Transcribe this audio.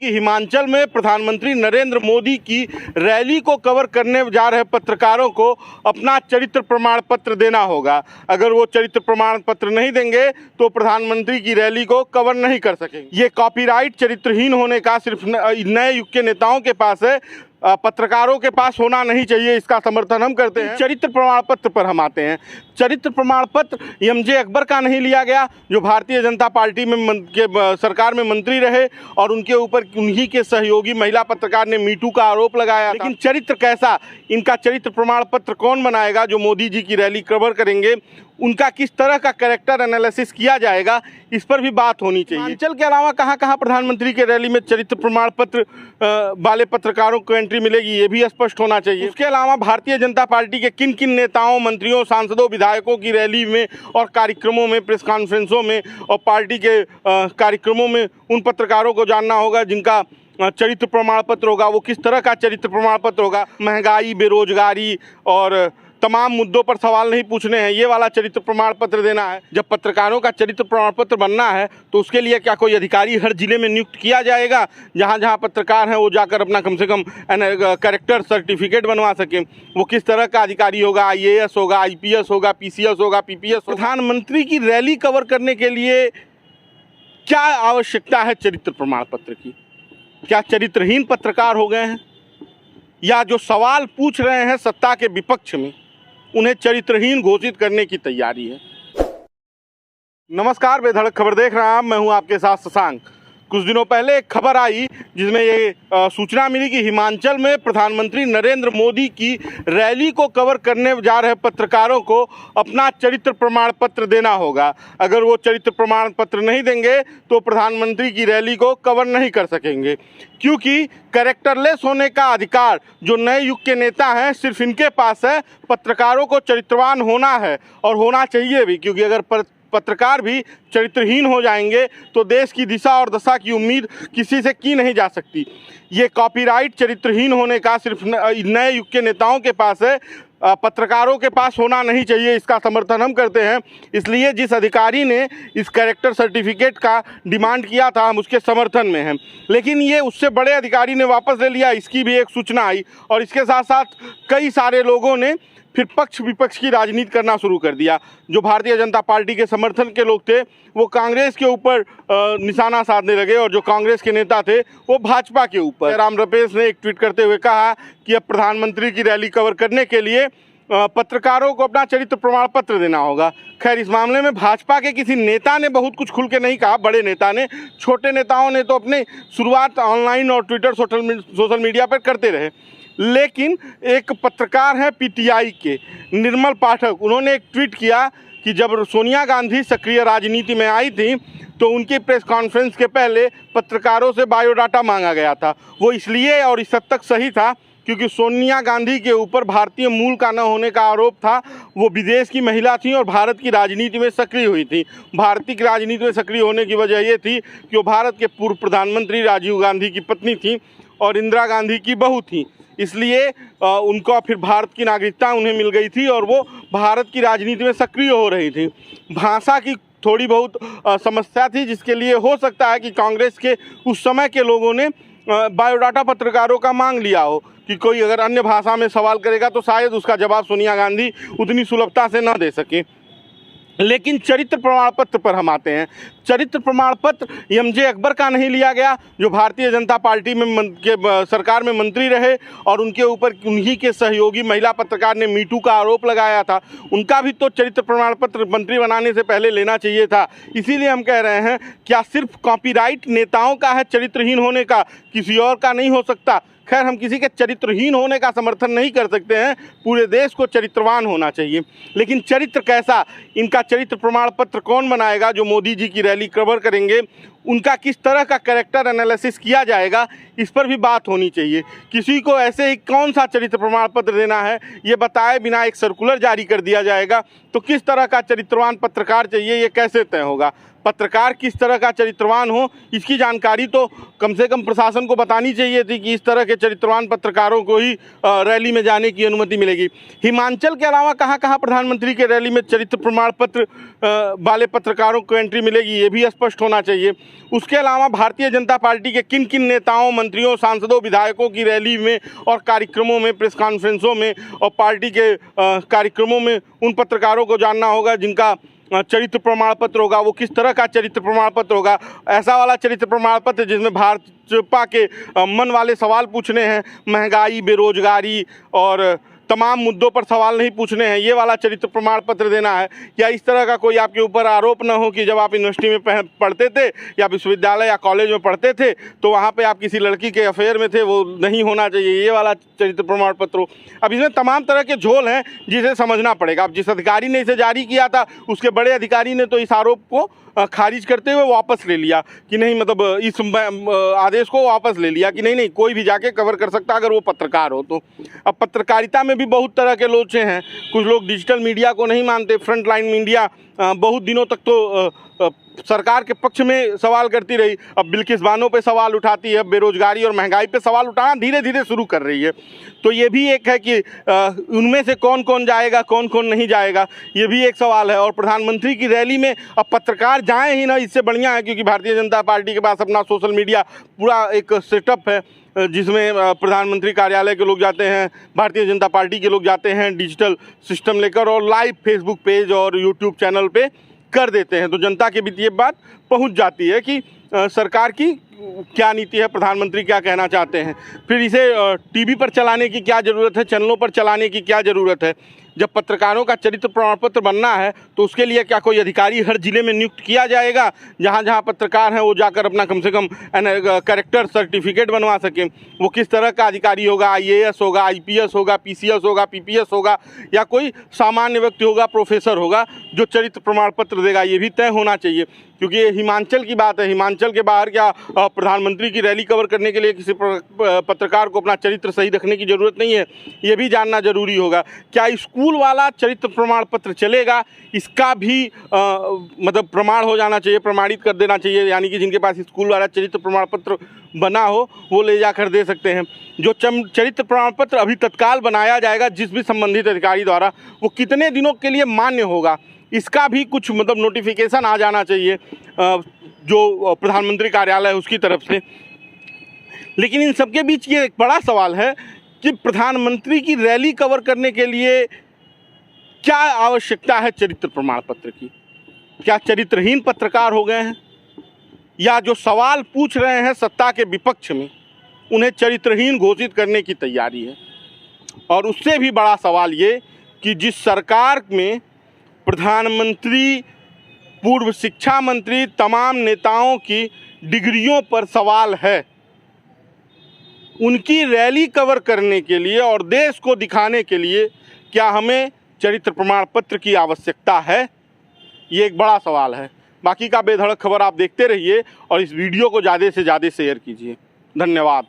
कि हिमाचल में प्रधानमंत्री नरेंद्र मोदी की रैली को कवर करने जा रहे पत्रकारों को अपना चरित्र प्रमाण पत्र देना होगा। अगर वो चरित्र प्रमाण पत्र नहीं देंगे तो प्रधानमंत्री की रैली को कवर नहीं कर सकेंगे। ये कॉपीराइट चरित्रहीन होने का सिर्फ नए युग के नेताओं के पास है, पत्रकारों के पास होना नहीं चाहिए। इसका समर्थन हम करते हैं। चरित्र प्रमाण पत्र पर हम आते हैं। चरित्र प्रमाण पत्र एमजे अकबर का नहीं लिया गया, जो भारतीय जनता पार्टी में सरकार में मंत्री रहे और उनके ऊपर उन्हीं के सहयोगी महिला पत्रकार ने मीटू का आरोप लगाया। लेकिन चरित्र कैसा, इनका चरित्र प्रमाण पत्र कौन बनाएगा जो मोदी जी की रैली कवर करेंगे, उनका किस तरह का कैरेक्टर एनालिसिस किया जाएगा, इस पर भी बात होनी चाहिए। हिमाचल के अलावा कहाँ कहाँ प्रधानमंत्री के रैली में चरित्र प्रमाण पत्र वाले पत्रकारों को एंट्री मिलेगी, ये भी स्पष्ट होना चाहिए। उसके अलावा भारतीय जनता पार्टी के किन किन नेताओं, मंत्रियों, सांसदों, विधायकों की रैली में और कार्यक्रमों में, प्रेस कॉन्फ्रेंसों में और पार्टी के कार्यक्रमों में उन पत्रकारों को जानना होगा जिनका चरित्र प्रमाण पत्र होगा। वो किस तरह का चरित्र प्रमाण पत्र होगा। महंगाई, बेरोजगारी और तमाम मुद्दों पर सवाल नहीं पूछने हैं, ये वाला चरित्र प्रमाण पत्र देना है। जब पत्रकारों का चरित्र प्रमाण पत्र बनना है तो उसके लिए क्या कोई अधिकारी हर जिले में नियुक्त किया जाएगा, जहाँ जहाँ पत्रकार हैं वो जाकर अपना कम से कम कैरेक्टर सर्टिफिकेट बनवा सकें। वो किस तरह का अधिकारी होगा, IAS होगा, IPS होगा, PCS होगा, PPS। प्रधानमंत्री की रैली कवर करने के लिए क्या आवश्यकता है चरित्र प्रमाण पत्र की? क्या चरित्रहीन पत्रकार हो गए हैं, या जो सवाल पूछ रहे हैं सत्ता के विपक्ष में उन्हें चरित्रहीन घोषित करने की तैयारी है? नमस्कार, बेधड़क खबर देख रहे हैं आप, मैं हूं आपके साथ शशांक। कुछ दिनों पहले एक खबर आई जिसमें ये सूचना मिली कि हिमाचल में प्रधानमंत्री नरेंद्र मोदी की रैली को कवर करने जा रहे पत्रकारों को अपना चरित्र प्रमाण पत्र देना होगा। अगर वो चरित्र प्रमाण पत्र नहीं देंगे तो प्रधानमंत्री की रैली को कवर नहीं कर सकेंगे, क्योंकि कैरेक्टरलेस होने का अधिकार जो नए युग के नेता हैं सिर्फ इनके पास है। पत्रकारों को चरित्रवान होना है और होना चाहिए भी, क्योंकि अगर पत्रकार भी चरित्रहीन हो जाएंगे तो देश की दिशा और दशा की उम्मीद किसी से की नहीं जा सकती। ये कॉपीराइट चरित्रहीन होने का सिर्फ नए युग के नेताओं के पास है, पत्रकारों के पास होना नहीं चाहिए। इसका समर्थन हम करते हैं। इसलिए जिस अधिकारी ने इस कैरेक्टर सर्टिफिकेट का डिमांड किया था, हम उसके समर्थन में हैं। लेकिन ये उससे बड़े अधिकारी ने वापस ले लिया, इसकी भी एक सूचना आई। और इसके साथ साथ कई सारे लोगों ने फिर पक्ष विपक्ष की राजनीति करना शुरू कर दिया। जो भारतीय जनता पार्टी के समर्थन के लोग थे वो कांग्रेस के ऊपर निशाना साधने लगे, और जो कांग्रेस के नेता थे वो भाजपा के ऊपर। राम रपेश ने एक ट्वीट करते हुए कहा कि अब प्रधानमंत्री की रैली कवर करने के लिए पत्रकारों को अपना चरित्र प्रमाण पत्र देना होगा। खैर, इस मामले में भाजपा के किसी नेता ने बहुत कुछ खुल के नहीं कहा, बड़े नेता ने। छोटे नेताओं ने तो अपनी शुरुआत ऑनलाइन और ट्विटर, सोशल मीडिया पर करते रहे। लेकिन एक पत्रकार हैं PTI के, निर्मल पाठक, उन्होंने एक ट्वीट किया कि जब सोनिया गांधी सक्रिय राजनीति में आई थी तो उनकी प्रेस कॉन्फ्रेंस के पहले पत्रकारों से बायोडाटा मांगा गया था। वो इसलिए और इस हद तक सही था क्योंकि सोनिया गांधी के ऊपर भारतीय मूल का न होने का आरोप था। वो विदेश की महिला थी और भारत की राजनीति में सक्रिय हुई थी। भारतीय की राजनीति में सक्रिय होने की वजह ये थी कि वो भारत के पूर्व प्रधानमंत्री राजीव गांधी की पत्नी थी और इंदिरा गांधी की बहू थी। इसलिए उनको फिर भारत की नागरिकता उन्हें मिल गई थी और वो भारत की राजनीति में सक्रिय हो रही थी। भाषा की थोड़ी बहुत समस्या थी, जिसके लिए हो सकता है कि कांग्रेस के उस समय के लोगों ने बायोडाटा पत्रकारों का मांग लिया हो कि कोई अगर अन्य भाषा में सवाल करेगा तो शायद उसका जवाब सोनिया गांधी उतनी सुलभता से न दे सके। लेकिन चरित्र प्रमाण पत्र पर हम आते हैं। चरित्र प्रमाण पत्र एमजे अकबर का नहीं लिया गया, जो भारतीय जनता पार्टी में सरकार में मंत्री रहे और उनके ऊपर उन्हीं के सहयोगी महिला पत्रकार ने मीटू का आरोप लगाया था। उनका भी तो चरित्र प्रमाण पत्र मंत्री बनाने से पहले लेना चाहिए था। इसीलिए हम कह रहे हैं, क्या सिर्फ कॉपीराइट नेताओं का है चरित्रहीन होने का, किसी और का नहीं हो सकता? खैर, हम किसी के चरित्रहीन होने का समर्थन नहीं कर सकते हैं। पूरे देश को चरित्रवान होना चाहिए। लेकिन चरित्र कैसा, इनका चरित्र प्रमाण पत्र कौन बनाएगा जो मोदी जी की रैली कवर करेंगे, उनका किस तरह का कैरेक्टर एनालिसिस किया जाएगा, इस पर भी बात होनी चाहिए। किसी को ऐसे ही कौन सा चरित्र प्रमाण पत्र देना है ये बताए बिना एक सर्कुलर जारी कर दिया जाएगा तो किस तरह का चरित्रवान पत्रकार चाहिए ये कैसे तय होगा? पत्रकार किस तरह का चरित्रवान हो, इसकी जानकारी तो कम से कम प्रशासन को बतानी चाहिए थी कि इस तरह के चरित्रवान पत्रकारों को ही रैली में जाने की अनुमति मिलेगी। हिमाचल के अलावा कहाँ कहाँ प्रधानमंत्री के रैली में चरित्र प्रमाण पत्र वाले पत्रकारों को एंट्री मिलेगी, ये भी स्पष्ट होना चाहिए। उसके अलावा भारतीय जनता पार्टी के किन किन नेताओं, मंत्रियों, सांसदों, विधायकों की रैली में और कार्यक्रमों में, प्रेस कॉन्फ्रेंसों में और पार्टी के कार्यक्रमों में उन पत्रकारों को जानना होगा जिनका चरित्र प्रमाण पत्र होगा। वो किस तरह का चरित्र प्रमाण पत्र होगा? ऐसा वाला चरित्र प्रमाण पत्र जिसमें भाजपा के मन वाले सवाल पूछने हैं, महंगाई, बेरोजगारी और तमाम मुद्दों पर सवाल नहीं पूछने हैं, ये वाला चरित्र प्रमाण पत्र देना है। या इस तरह का कोई आपके ऊपर आरोप न हो कि जब आप यूनिवर्सिटी में पढ़ते थे या विश्वविद्यालय या कॉलेज में पढ़ते थे तो वहाँ पे आप किसी लड़की के अफेयर में थे, वो नहीं होना चाहिए, ये वाला चरित्र प्रमाण पत्र हो। अब इसमें तमाम तरह के झोल हैं जिसे समझना पड़ेगा। अब जिस अधिकारी ने इसे जारी किया था उसके बड़े अधिकारी ने तो इस आरोप को खारिज करते हुए वापस ले लिया कि नहीं, मतलब इस आदेश को वापस ले लिया कि नहीं कोई भी जाके कवर कर सकता अगर वो पत्रकार हो तो। अब पत्रकारिता में भी बहुत तरह के लोचे हैं। कुछ लोग डिजिटल मीडिया को नहीं मानते। फ्रंट लाइन मीडिया बहुत दिनों तक तो सरकार के पक्ष में सवाल करती रही, अब बिल्किस बानो पे सवाल उठाती है, बेरोजगारी और महंगाई पे सवाल उठाना धीरे धीरे शुरू कर रही है। तो ये भी एक है कि उनमें से कौन कौन जाएगा, कौन कौन नहीं जाएगा, ये भी एक सवाल है। और प्रधानमंत्री की रैली में अब पत्रकार जाएं ही ना, इससे बढ़िया है, क्योंकि भारतीय जनता पार्टी के पास अपना सोशल मीडिया पूरा एक सेटअप है जिसमें प्रधानमंत्री कार्यालय के लोग जाते हैं, भारतीय जनता पार्टी के लोग जाते हैं डिजिटल सिस्टम लेकर और लाइव फेसबुक पेज और यूट्यूब चैनल पे कर देते हैं। तो जनता के बीच ये बात पहुंच जाती है कि सरकार की क्या नीति है, प्रधानमंत्री क्या कहना चाहते हैं। फिर इसे टीवी पर चलाने की क्या ज़रूरत है, चैनलों पर चलाने की क्या ज़रूरत है। जब पत्रकारों का चरित्र प्रमाण पत्र बनना है तो उसके लिए क्या कोई अधिकारी हर जिले में नियुक्त किया जाएगा जहाँ जहाँ पत्रकार हैं वो जाकर अपना कम से कम कैरेक्टर सर्टिफिकेट बनवा सकें? वो किस तरह का अधिकारी होगा? IAS होगा, IPS होगा, PCS होगा, PPS होगा, या कोई सामान्य व्यक्ति होगा, प्रोफेसर होगा जो चरित्र प्रमाण पत्र देगा? ये भी तय होना चाहिए, क्योंकि ये हिमाचल की बात है। हिमाचल के बाहर क्या प्रधानमंत्री की रैली कवर करने के लिए किसी पत्रकार को अपना चरित्र सही रखने की ज़रूरत नहीं है, ये भी जानना जरूरी होगा। क्या स्कूल वाला चरित्र प्रमाण पत्र चलेगा? इसका भी मतलब प्रमाण हो जाना चाहिए, प्रमाणित कर देना चाहिए, यानी कि जिनके पास स्कूल वाला चरित्र प्रमाण पत्र बना हो वो ले जाकर दे सकते हैं। जो चरित्र प्रमाण पत्र अभी तत्काल बनाया जाएगा जिस भी संबंधित अधिकारी द्वारा, वो कितने दिनों के लिए मान्य होगा, इसका भी कुछ मतलब नोटिफिकेशन आ जाना चाहिए जो प्रधानमंत्री कार्यालय है उसकी तरफ से। लेकिन इन सबके बीच ये एक बड़ा सवाल है कि प्रधानमंत्री की रैली कवर करने के लिए क्या आवश्यकता है चरित्र प्रमाण पत्र की? क्या चरित्रहीन पत्रकार हो गए हैं, या जो सवाल पूछ रहे हैं सत्ता के विपक्ष में उन्हें चरित्रहीन घोषित करने की तैयारी है? और उससे भी बड़ा सवाल ये कि जिस सरकार में प्रधानमंत्री, पूर्व शिक्षा मंत्री, तमाम नेताओं की डिग्रियों पर सवाल है, उनकी रैली कवर करने के लिए और देश को दिखाने के लिए क्या हमें चरित्र प्रमाण पत्र की आवश्यकता है? ये एक बड़ा सवाल है। बाकी का बेधड़क खबर आप देखते रहिए और इस वीडियो को ज़्यादा से ज़्यादा शेयर कीजिए। धन्यवाद।